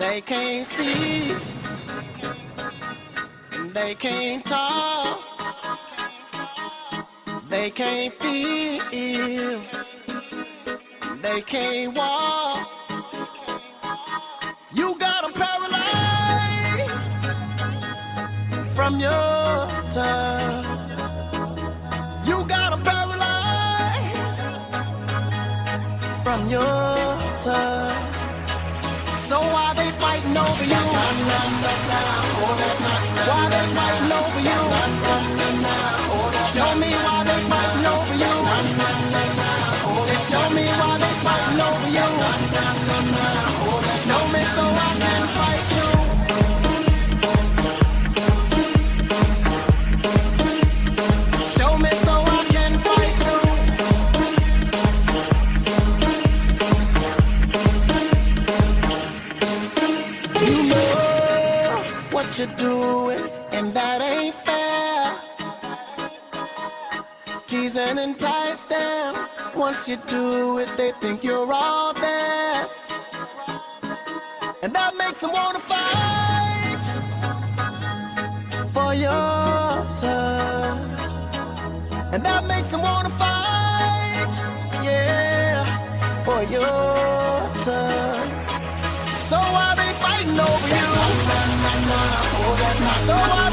They can't see, they can't talk, they can't feel, they can't walk. You got them paralyzed from your touch. You got them paralyzed from your touch. So why they fighting over you? Why they fighting over you? Show me why they fighting over you. Say, show me why they fighting over you. Show me so I can fight too. Show me so I can fight too. You know what you're doing, and that ain't fair. Tease and entice them. Once you do it, they think you're all theirs. And that makes them wanna fight for your touch. And that makes them wanna fight, yeah, for your touch. So why they fighting over you? So why